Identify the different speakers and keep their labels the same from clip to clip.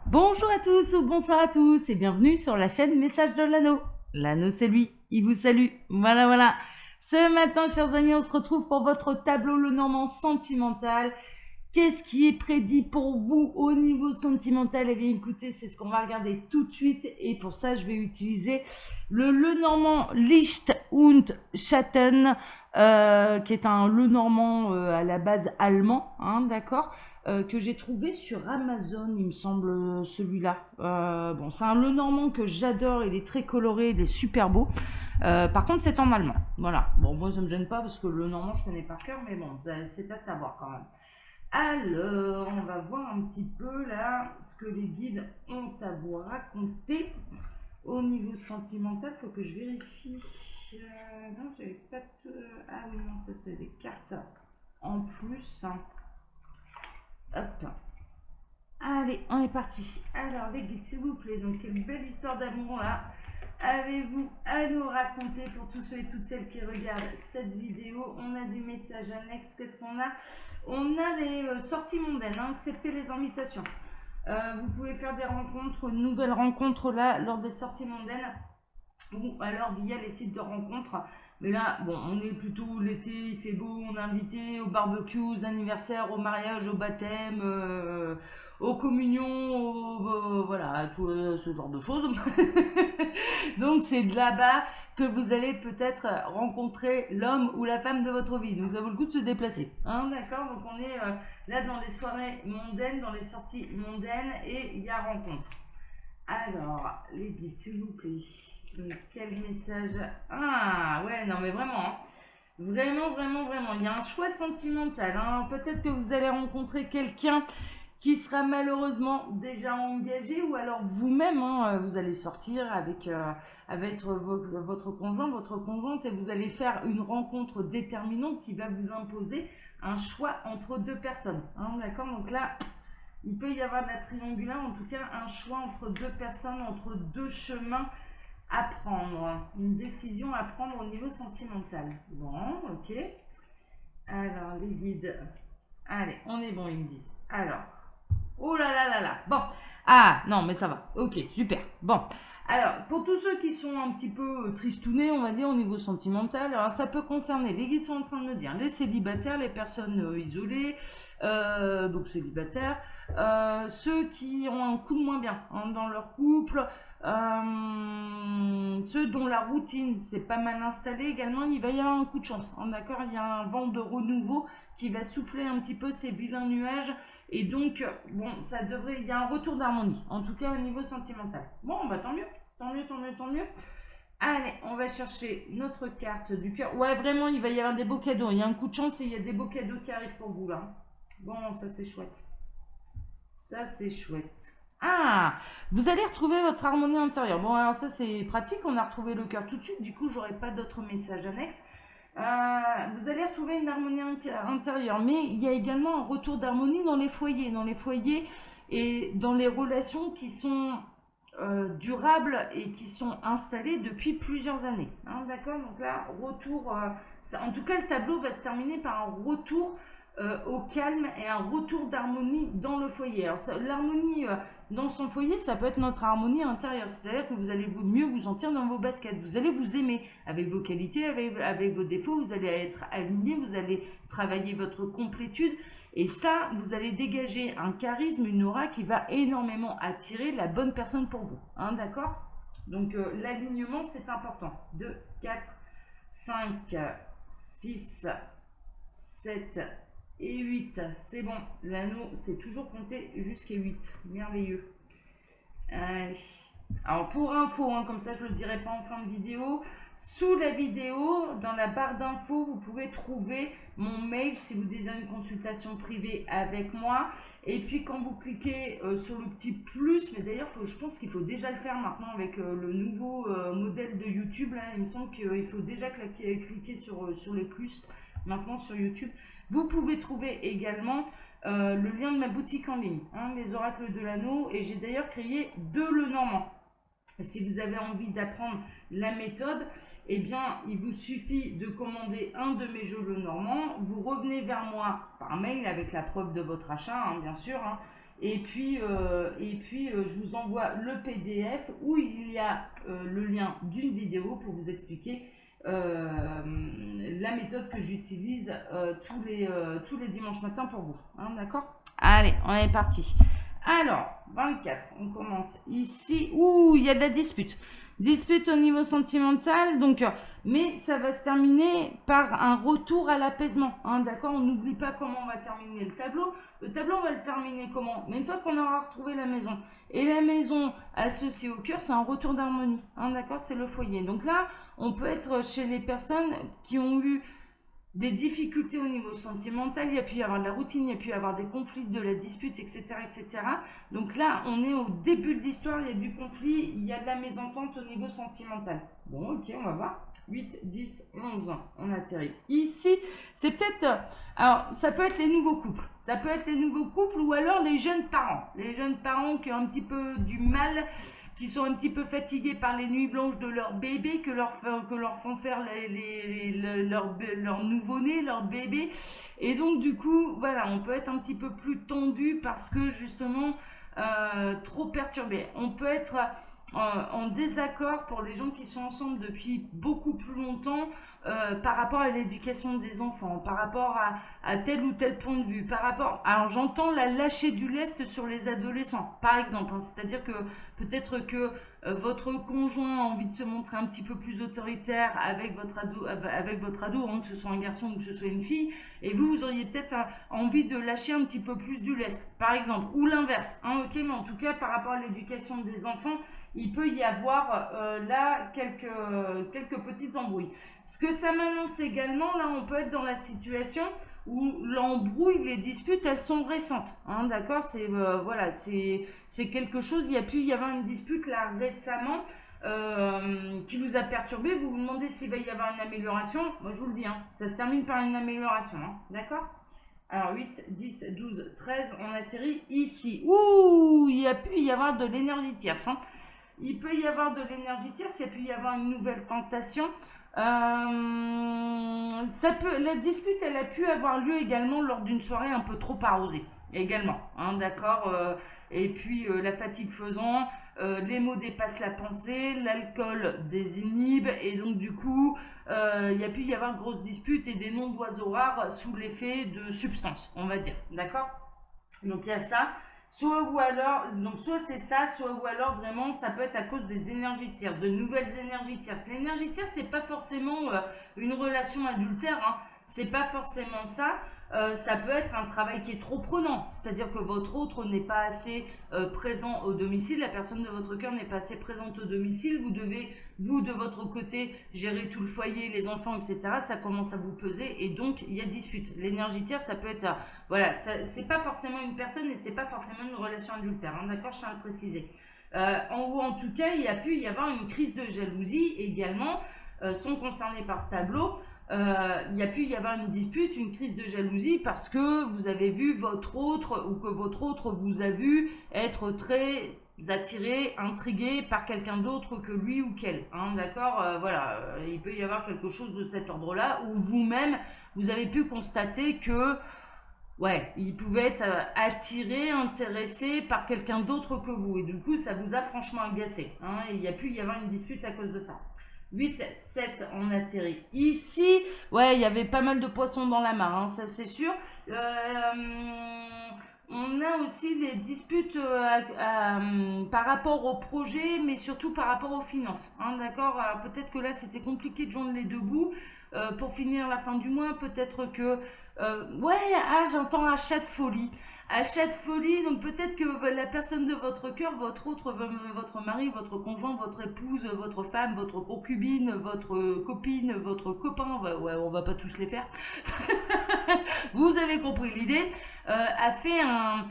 Speaker 1: Bonjour à tous ou bonsoir à tous et bienvenue sur la chaîne Message de l'Anneau. L'Anneau c'est lui, il vous salue. Voilà. Ce matin, chers amis, on se retrouve pour votre tableau Lenormand sentimental. Qu'est-ce qui est prédit pour vous au niveau sentimental? Eh bien écoutez, c'est ce qu'on va regarder tout de suite et pour ça je vais utiliser le Lenormand Licht und Schatten qui est un Lenormand à la base allemand, hein, d'accord, que j'ai trouvé sur Amazon, il me semble, celui-là. Bon, c'est un Lenormand que j'adore, il est très coloré, il est super beau. Par contre, c'est en allemand. Voilà. Bon, moi, ça me gêne pas parce que le normand, je connais par cœur, mais bon, c'est à savoir quand même. Alors, on va voir un petit peu là ce que les guides ont à vous raconter. Au niveau sentimental, il faut que je vérifie. Non, j'avais pas de... Ah oui, non, ça c'est des cartes en plus. Hop. Allez, on est parti. Alors, les guides, s'il vous plaît, donc quelle belle histoire d'amour là avez-vous à nous raconter pour tous ceux et toutes celles qui regardent cette vidéo? On a des messages annexes. Qu'est-ce qu'on a? On a les sorties mondaines, hein, acceptez les invitations. Vous pouvez faire des rencontres, une nouvelle rencontre là, lors des sorties mondaines, ou alors via les sites de rencontres. Mais là, bon, on est plutôt l'été, il fait beau, on est invité aux barbecues, aux anniversaires, aux mariages, au baptême, aux communions, voilà, à tout ce genre de choses. Donc c'est de là-bas que vous allez peut-être rencontrer l'homme ou la femme de votre vie. Donc ça vaut le coup de se déplacer. Hein, d'accord? Donc on est là dans les soirées mondaines, dans les sorties mondaines et il y a rencontre. Alors, les guides, s'il vous plaît. Quel message? Ah, ouais, non, mais vraiment. Hein. Vraiment. Il y a un choix sentimental. Hein. Peut-être que vous allez rencontrer quelqu'un qui sera malheureusement déjà engagé ou alors vous-même, hein, vous allez sortir avec votre conjoint, votre conjointe et vous allez faire une rencontre déterminante qui va vous imposer un choix entre deux personnes. Hein, d'accord? Donc là, il peut y avoir de la triangulaire, en tout cas un choix entre deux personnes, entre deux chemins à prendre, une décision à prendre au niveau sentimental. Bon, ok. Alors, les guides. Allez, on est bon, ils me disent. Alors, oh là. Bon, ah non, mais ça va. Ok, super. Bon, alors, pour tous ceux qui sont un petit peu tristounés, on va dire, au niveau sentimental, alors ça peut concerner, les guides sont en train de me dire, les célibataires, les personnes isolées, donc célibataires, ceux qui ont un coup de moins bien hein, dans leur couple, ceux dont la routine s'est pas mal installée également, il va y avoir un coup de chance, hein, d'accord? Il y a un vent de renouveau qui va souffler un petit peu ces vilains nuages et donc, bon, ça devrait, il y a un retour d'harmonie, en tout cas au niveau sentimental. Bon, bah tant mieux. Allez, on va chercher notre carte du cœur. Ouais, vraiment, il va y avoir des beaux cadeaux. Il y a un coup de chance et il y a des beaux cadeaux qui arrivent pour vous là. Bon, ça c'est chouette. Ah, vous allez retrouver votre harmonie intérieure. Bon, alors ça c'est pratique, on a retrouvé le cœur tout de suite, du coup j'aurai pas d'autres messages annexes. Vous allez retrouver une harmonie intérieure, mais il y a également un retour d'harmonie dans les foyers et dans les relations qui sont durables et qui sont installées depuis plusieurs années. Hein, d'accord? Donc là, retour, en tout cas le tableau va se terminer par un retour au calme et un retour d'harmonie dans le foyer. Alors l'harmonie dans son foyer, ça peut être notre harmonie intérieure, c'est-à-dire que vous allez mieux vous sentir dans vos baskets, vous allez vous aimer avec vos qualités, avec vos défauts, vous allez être aligné, vous allez travailler votre complétude et ça, vous allez dégager un charisme, une aura qui va énormément attirer la bonne personne pour vous. Hein, d'accord? Donc l'alignement, c'est important. 2, 4, 5, 6, 7 et 8. C'est bon. L'anneau, c'est toujours compté jusqu'à 8. Merveilleux. Allez. Alors pour info, hein, comme ça je ne le dirai pas en fin de vidéo, sous la vidéo, dans la barre d'infos, vous pouvez trouver mon mail si vous désirez une consultation privée avec moi. Et puis quand vous cliquez sur le petit plus, mais d'ailleurs je pense qu'il faut déjà le faire maintenant avec le nouveau modèle de YouTube. Là, il me semble qu'il faut déjà cliquer sur le plus maintenant sur YouTube. Vous pouvez trouver également le lien de ma boutique en ligne, hein, les oracles de l'anneau, et j'ai d'ailleurs créé 2 Lenormand. Si vous avez envie d'apprendre la méthode, eh bien, il vous suffit de commander un de mes jeux Lenormand. Vous revenez vers moi par mail avec la preuve de votre achat, hein, bien sûr. Hein, Et puis, je vous envoie le PDF où il y a le lien d'une vidéo pour vous expliquer la méthode que j'utilise tous les dimanches matins pour vous. Hein, d'accord? Allez, on est parti. Alors, 24, on commence ici. Ouh, il y a de la dispute. Dispute au niveau sentimental, donc, mais ça va se terminer par un retour à l'apaisement. Hein, d'accord? On n'oublie pas comment on va terminer le tableau. Le tableau, on va le terminer comment? Mais une fois qu'on aura retrouvé la maison. Et la maison associée au cœur, c'est un retour d'harmonie. Hein, d'accord? C'est le foyer. Donc là, on peut être chez les personnes qui ont eu des difficultés au niveau sentimental, il y a pu y avoir de la routine, il y a pu y avoir des conflits, de la dispute, etc. etc. Donc là, on est au début de l'histoire, il y a du conflit, il y a de la mésentente au niveau sentimental. Bon, ok, on va voir. 8, 10, 11, on atterrit ici. C'est peut-être... alors, ça peut être les nouveaux couples. Ça peut être les nouveaux couples ou alors les jeunes parents. Les jeunes parents qui ont un petit peu du mal, qui sont un petit peu fatigués par les nuits blanches de leur bébé, que leur font faire leur nouveau-né, leur bébé. Et donc, du coup, voilà, on peut être un petit peu plus tendu parce que, justement, trop perturbé. On peut être en désaccord pour les gens qui sont ensemble depuis beaucoup plus longtemps par rapport à l'éducation des enfants, par rapport à tel ou tel point de vue, par rapport... Alors j'entends la lâcher du lest sur les adolescents, par exemple, hein, c'est-à-dire que peut-être que votre conjoint a envie de se montrer un petit peu plus autoritaire avec votre ado, hein, que ce soit un garçon ou que ce soit une fille, et vous auriez peut-être envie de lâcher un petit peu plus du lest, par exemple, ou l'inverse, hein, ok, mais en tout cas par rapport à l'éducation des enfants, il peut y avoir là quelques petites embrouilles. Ce que ça m'annonce également, là on peut être dans la situation où l'embrouille, les disputes, elles sont récentes. Hein, d'accord, c'est voilà, c'est quelque chose, il y a pu y avoir une dispute là récemment qui vous a perturbé, vous vous demandez s'il va y avoir une amélioration. Moi je vous le dis, hein, ça se termine par une amélioration, hein, d'accord? Alors 8, 10, 12, 13, on atterrit ici. Ouh, il y a pu y avoir de l'énergie tierce, hein. Il peut y avoir de l'énergie tierce, il y a pu y avoir une nouvelle tentation. La dispute, elle a pu avoir lieu également lors d'une soirée un peu trop arrosée. Également, hein, d'accord. Et puis la fatigue faisant, les mots dépassent la pensée, l'alcool désinhibe, et donc du coup, il y a pu y avoir grosse dispute et des noms d'oiseaux rares sous l'effet de substances, on va dire, d'accord. Donc il y a ça. Soit c'est ça, soit ou alors vraiment ça peut être à cause des énergies tierces, de nouvelles énergies tierces. L'énergie tierce, c'est pas forcément une relation adultère, hein. C'est pas forcément ça. Ça peut être un travail qui est trop prenant, c'est-à-dire que votre autre n'est pas assez présent au domicile, la personne de votre cœur n'est pas assez présente au domicile, vous devez, vous de votre côté, gérer tout le foyer, les enfants, etc. Ça commence à vous peser et donc il y a dispute. L'énergie tierce, ça peut être, voilà, c'est pas forcément une personne et c'est pas forcément une relation adultère, hein, d'accord, je tiens à le préciser. Ou en tout cas, il y a pu y avoir une crise de jalousie également, sont concernés par ce tableau. Il y a pu y avoir une dispute, une crise de jalousie parce que vous avez vu votre autre ou que votre autre vous a vu être très attiré, intrigué par quelqu'un d'autre que lui ou qu'elle. Hein, d'accord, voilà, il peut y avoir quelque chose de cet ordre-là où vous-même, vous avez pu constater que ouais, il pouvait être attiré, intéressé par quelqu'un d'autre que vous. Et du coup, ça vous a franchement agacé. Hein, et il y a pu y avoir une dispute à cause de ça. 8, 7, on atterrit ici. Ouais, il y avait pas mal de poissons dans la mare, hein, ça c'est sûr. On a aussi les disputes par rapport au projet, mais surtout par rapport aux finances. Hein, d'accord. Alors peut-être que là c'était compliqué de joindre les deux bouts pour finir la fin du mois. Peut-être que ouais, ah, j'entends achat de folie. Achat de folie, donc peut-être que la personne de votre cœur, votre mari, votre conjoint, votre épouse, votre femme, votre concubine, votre copine, votre copain, ouais, on va pas tous les faire. Vous avez compris l'idée, a fait un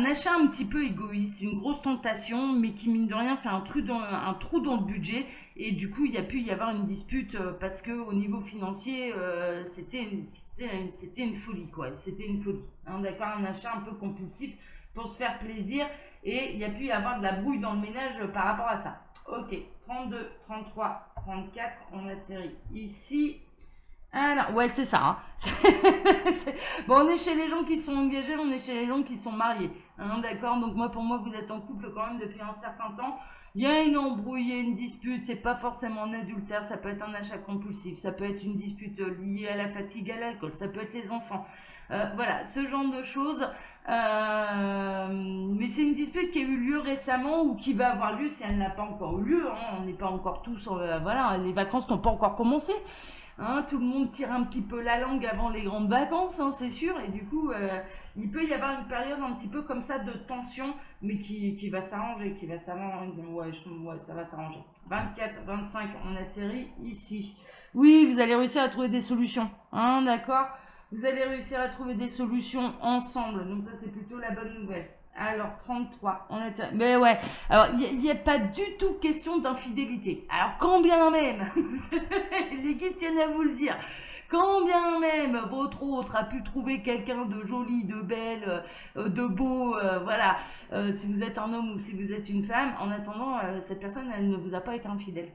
Speaker 1: achat un petit peu égoïste, une grosse tentation, mais qui mine de rien fait un trou dans le budget. Et du coup, il y a pu y avoir une dispute parce que au niveau financier, c'était une folie, quoi. C'était une folie. Hein, d'accord, un achat un peu compulsif pour se faire plaisir. Et il y a pu y avoir de la brouille dans le ménage par rapport à ça. Ok, 32, 33, 34, on atterrit ici. Alors, ouais, c'est ça. Hein. Bon, on est chez les gens qui sont engagés, on est chez les gens qui sont mariés. Hein, d'accord. Donc moi, pour moi, vous êtes en couple quand même depuis un certain temps. Il y a une embrouille, il y a une dispute. C'est pas forcément un adultère. Ça peut être un achat compulsif. Ça peut être une dispute liée à la fatigue, à l'alcool. Ça peut être les enfants. Voilà, ce genre de choses. Mais c'est une dispute qui a eu lieu récemment ou qui va avoir lieu si elle n'a pas encore eu lieu. Hein. On n'est pas encore tous. Voilà, les vacances n'ont pas encore commencé. Hein, tout le monde tire un petit peu la langue avant les grandes vacances, hein, c'est sûr, et du coup, il peut y avoir une période un petit peu comme ça de tension, mais qui va s'arranger, qui va s'arranger. Ouais, ça va s'arranger. 24, 25, on atterrit ici. Oui, vous allez réussir à trouver des solutions, hein, d'accord. Vous allez réussir à trouver des solutions ensemble, donc ça c'est plutôt la bonne nouvelle. Alors, 33, on atterrit. Mais ouais, alors il n'y a pas du tout question d'infidélité. Alors, quand bien même, les guides tiennent à vous le dire, quand bien même votre autre a pu trouver quelqu'un de joli, de belle, de beau, voilà, si vous êtes un homme ou si vous êtes une femme, en attendant, cette personne, elle ne vous a pas été infidèle.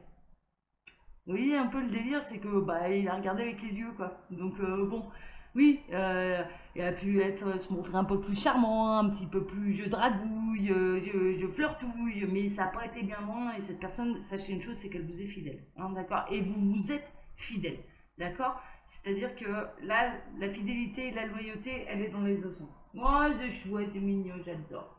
Speaker 1: Vous voyez un peu le délire, c'est que bah il a regardé avec les yeux quoi. Donc bon, oui, il a pu se montrer un peu plus charmant, un petit peu plus je dragouille, je flirtouille, mais ça n'a pas été bien loin et cette personne, sachez une chose, c'est qu'elle vous est fidèle, hein, d'accord. Et vous vous êtes fidèle, d'accord. C'est-à-dire que là, la fidélité et la loyauté, elle est dans les deux sens. Moi, c'est chouette et mignon, j'adore.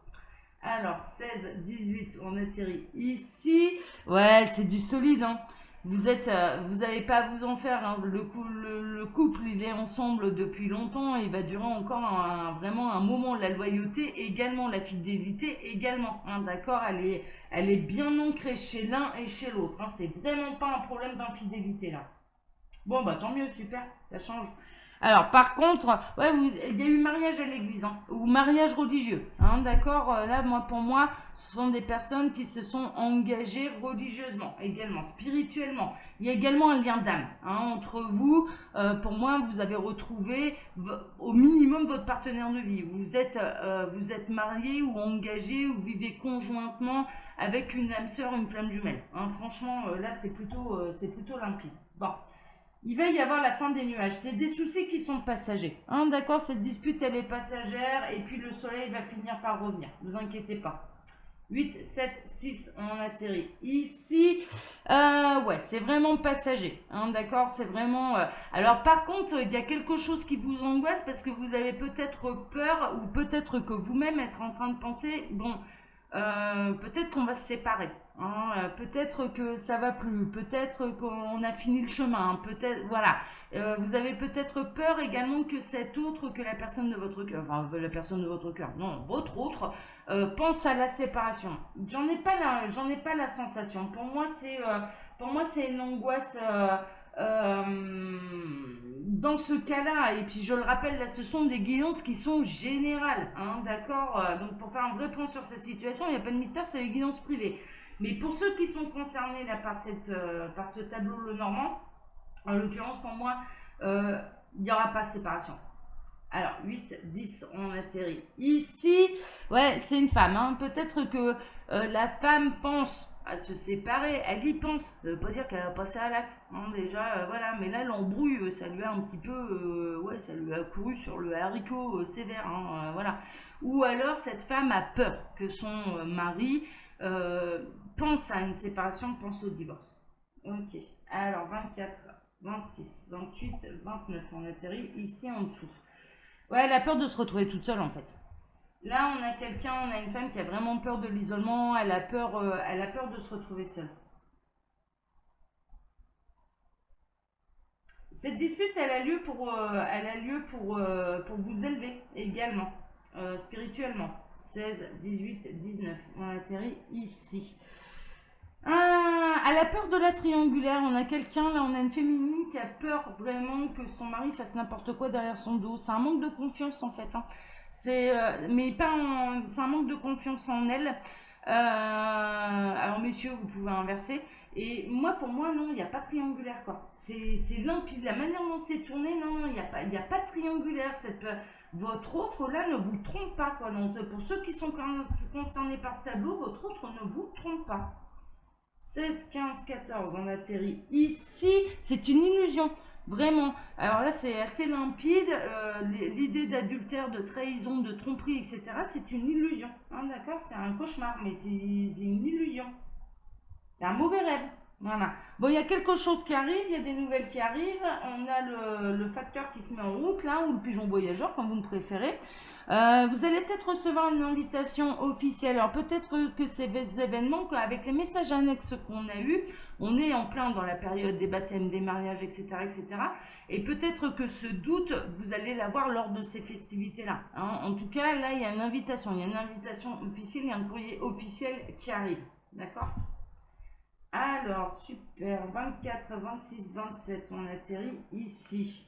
Speaker 1: Alors, 16, 18, on atterrit ici. Ouais, c'est du solide, hein. Vous n'avez pas à vous en faire. Hein. Le couple, il est ensemble depuis longtemps. Et il va durer encore vraiment un moment. La loyauté également, la fidélité également. Hein, d'accord, elle est bien ancrée chez l'un et chez l'autre. Hein. C'est vraiment pas un problème d'infidélité là. Bon, bah tant mieux, super, ça change. Alors, par contre, ouais, il y a eu mariage à l'église, hein, ou mariage religieux, hein, d'accord. Là, moi, pour moi, ce sont des personnes qui se sont engagées religieusement, également, spirituellement. Il y a également un lien d'âme hein, entre vous. Pour moi, vous avez retrouvé au minimum votre partenaire de vie. Vous êtes marié ou engagé ou vivez conjointement avec une âme sœur, une flamme jumelle. Hein. Franchement, là, c'est plutôt limpide. Bon. Il va y avoir la fin des nuages. C'est des soucis qui sont passagers. Hein, d'accord, cette dispute, elle est passagère et puis le soleil va finir par revenir. Ne vous inquiétez pas. 8, 7, 6, on atterrit ici. Ouais, c'est vraiment passager. Hein, d'accord, c'est vraiment... Alors par contre, il y a quelque chose qui vous angoisse parce que vous avez peut-être peur ou peut-être que vous-même êtes en train de penser, bon, peut-être qu'on va se séparer. Hein, peut-être que ça va plus, peut-être qu'on a fini le chemin, peut-être, voilà. Vous avez peut-être peur également que cet autre, que la personne de votre cœur, enfin la personne de votre cœur, non, votre autre, pense à la séparation. J'en ai pas la sensation. Pour moi c'est une angoisse. Dans ce cas-là, et puis je le rappelle, là, ce sont des guidances qui sont générales, hein, d'accord. Donc pour faire un vrai point sur cette situation, il n'y a pas de mystère, c'est les guidances privées. Mais pour ceux qui sont concernés là par ce tableau le normand, en l'occurrence pour moi, il n'y aura pas de séparation. Alors, 8, 10, on atterrit ici. Ouais, c'est une femme. Hein. Peut-être que la femme pense à se séparer. Elle y pense. Ça ne veut pas dire qu'elle va passer à l'acte. Hein, déjà, voilà. Mais là, l'embrouille, ça lui a un petit peu... ouais, ça lui a couru sur le haricot sévère. Hein, voilà. Ou alors, cette femme a peur que son mari pense à une séparation, pense au divorce. Ok. Alors, 24, 26, 28, 29, on atterrit ici en dessous. Ouais, elle a peur de se retrouver toute seule en fait. Là, on a une femme qui a vraiment peur de l'isolement, elle a peur de se retrouver seule. Cette dispute, elle a lieu pour vous élever également, spirituellement. 16, 18, 19. On atterrit ici. Elle a peur de la triangulaire. On a quelqu'un, là, on a une féminine qui a peur vraiment que son mari fasse n'importe quoi derrière son dos. C'est un manque de confiance en fait. Hein. Mais pas c'est un manque de confiance en elle. Alors messieurs, vous pouvez inverser. Et moi, pour moi, non, il n'y a pas triangulaire quoi. C'est limpide. La manière dont c'est tourné, non, il y a pas de triangulaire. Votre autre là ne vous trompe pas quoi. Donc, pour ceux qui sont concernés par ce tableau, votre autre ne vous trompe pas. 16, 15, 14, on atterrit ici. C'est une illusion. Vraiment. Alors là, c'est assez limpide. L'idée d'adultère, de trahison, de tromperie, etc., c'est une illusion. Hein, d'accord? C'est un cauchemar, mais c'est une illusion. C'est un mauvais rêve. Voilà. Bon, il y a quelque chose qui arrive, il y a des nouvelles qui arrivent. On a le facteur qui se met en route, là, ou le pigeon voyageur, comme vous me préférez. Vous allez peut-être recevoir une invitation officielle. Alors peut-être que ces événements, avec les messages annexes qu'on a eus, on est en plein dans la période des baptêmes, des mariages, etc. etc. Et peut-être que ce doute, vous allez l'avoir lors de ces festivités-là. Hein. En tout cas, là, il y a une invitation. Il y a une invitation officielle, il y a un courrier officiel qui arrive. D'accord? Alors, super, 24, 26, 27, on atterrit ici.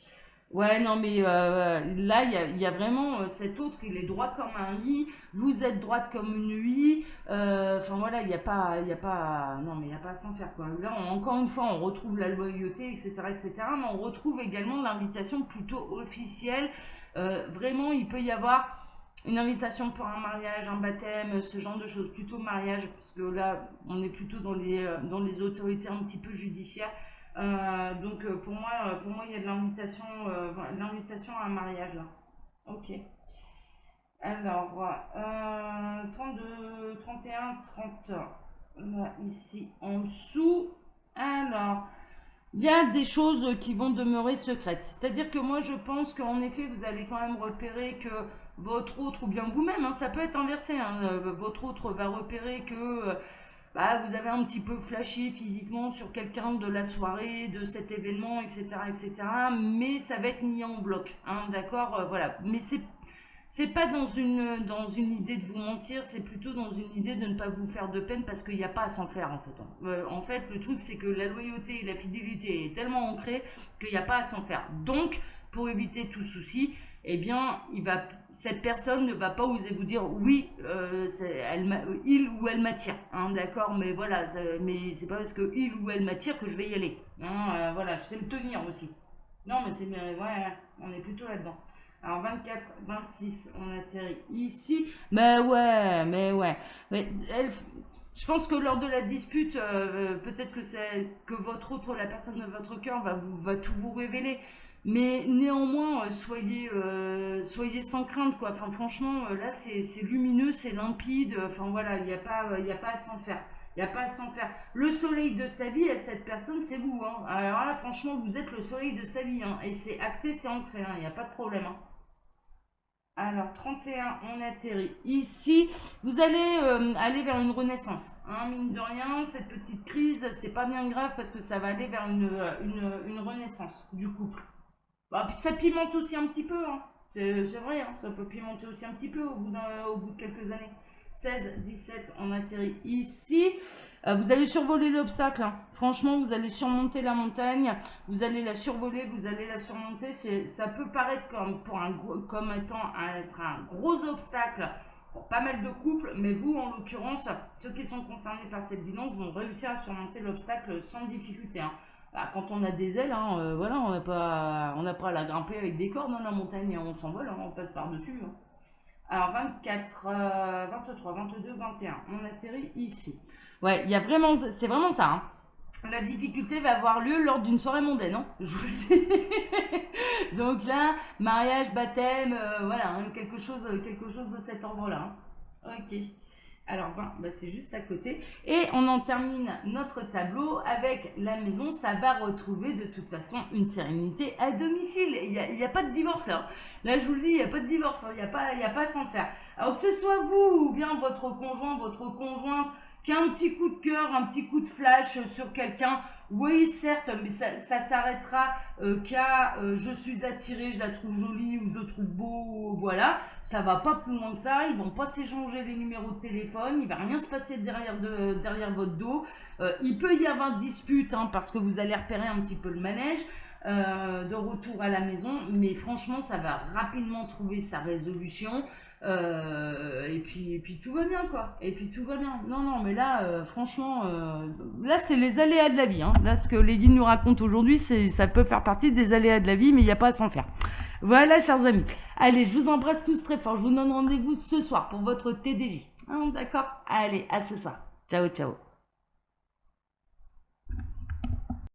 Speaker 1: Ouais, non, mais là, il y a vraiment cet autre, il est droit comme un i, vous êtes droite comme une i. Enfin voilà, il y a pas, non, mais il n'y a pas à s'en faire, quoi. Là, encore une fois, on retrouve la loyauté, etc., etc., mais on retrouve également l'invitation plutôt officielle. Vraiment, il peut y avoir une invitation pour un mariage, un baptême, ce genre de choses, plutôt mariage, parce que là, on est plutôt dans les autorités un petit peu judiciaires. Donc pour moi, il y a de l'invitation à un mariage là. Ok. Alors, 32, 31, 30, là, ici en dessous. Alors, il y a des choses qui vont demeurer secrètes. C'est-à-dire que moi, je pense qu'en effet, vous allez quand même repérer que votre autre, ou bien vous-même, hein, ça peut être inversé, hein, votre autre va repérer que bah, vous avez un petit peu flashé physiquement sur quelqu'un de la soirée, de cet événement, etc., etc., mais ça va être mis en bloc, hein, d'accord, voilà. Mais c'est pas dans une idée de vous mentir, c'est plutôt dans une idée de ne pas vous faire de peine parce qu'il n'y a pas à s'en faire en fait. En fait, le truc c'est que la loyauté et la fidélité est tellement ancrée qu'il n'y a pas à s'en faire. Donc, pour éviter tout souci, eh bien, cette personne ne va pas oser vous dire oui, il ou elle m'attire, hein, d'accord, mais voilà, mais c'est pas parce que il ou elle m'attire que je vais y aller. Hein, voilà, je sais le tenir aussi. Non, mais c'est bien, ouais, on est plutôt là-dedans. Alors 24, 26, on atterrit ici. Mais ouais, mais ouais. Mais je pense que lors de la dispute, peut-être que votre autre, la personne de votre cœur, va tout vous révéler. Mais néanmoins, soyez sans crainte, quoi. Enfin, franchement, là, c'est lumineux, c'est limpide. Enfin, voilà, il y a pas à s'en faire. Il n'y a pas à s'en faire. Le soleil de sa vie, à cette personne, c'est vous. Hein. Alors là, franchement, vous êtes le soleil de sa vie. Hein. Et c'est acté, c'est ancré. Hein. Il n'y a pas de problème. Hein. Alors, 31, on atterrit ici. Vous allez aller vers une renaissance. Hein, mine de rien, cette petite crise, c'est pas bien grave parce que ça va aller vers une renaissance du couple. Bah, puis ça pimente aussi un petit peu. Hein. C'est vrai, hein, ça peut pimenter aussi un petit peu au bout de quelques années. 16, 17, on atterrit ici. Vous allez survoler l'obstacle. Hein. Franchement, vous allez surmonter la montagne. Vous allez la survoler, vous allez la surmonter. Ça peut paraître comme être un gros obstacle pour pas mal de couples. Mais vous, en l'occurrence, ceux qui sont concernés par cette guidance vont réussir à surmonter l'obstacle sans difficulté. Hein. Bah, quand on a des ailes, hein, voilà, on n'a pas à la grimper avec des cordes dans la montagne et on s'envole, hein, on passe par-dessus. Hein. Alors 24, 23, 22, 21, on atterrit ici. Ouais, il y a vraiment, c'est vraiment ça. Hein. La difficulté va avoir lieu lors d'une soirée mondaine, hein, je vous le dis. Donc là, mariage, baptême, voilà, hein, quelque chose de cet ordre-là. Hein. Ok. Alors 20, bah c'est juste à côté. Et on en termine notre tableau avec la maison. Ça va retrouver de toute façon une sérénité à domicile. Il n'y a pas de divorce là. Là, je vous le dis, il n'y a pas de divorce. Il n'y a pas à s'en faire. Alors que ce soit vous ou bien votre conjoint, votre conjointe qui a un petit coup de cœur, un petit coup de flash sur quelqu'un. Oui, certes, mais ça s'arrêtera qu'à je suis attirée, je la trouve jolie ou je le trouve beau, voilà. Ça va pas plus loin que ça. Ils vont pas s'échanger les numéros de téléphone. Il va rien se passer derrière votre dos. Il peut y avoir dispute hein, parce que vous allez repérer un petit peu le manège. De retour à la maison, mais franchement ça va rapidement trouver sa résolution et puis tout va bien quoi, et puis tout va bien. Non mais là franchement là c'est les aléas de la vie hein. Là ce que les guides nous racontent aujourd'hui ça peut faire partie des aléas de la vie mais il n'y a pas à s'en faire. Voilà chers amis, allez je vous embrasse tous très fort, je vous donne rendez-vous ce soir pour votre TDJ hein, d'accord, allez à ce soir, ciao ciao.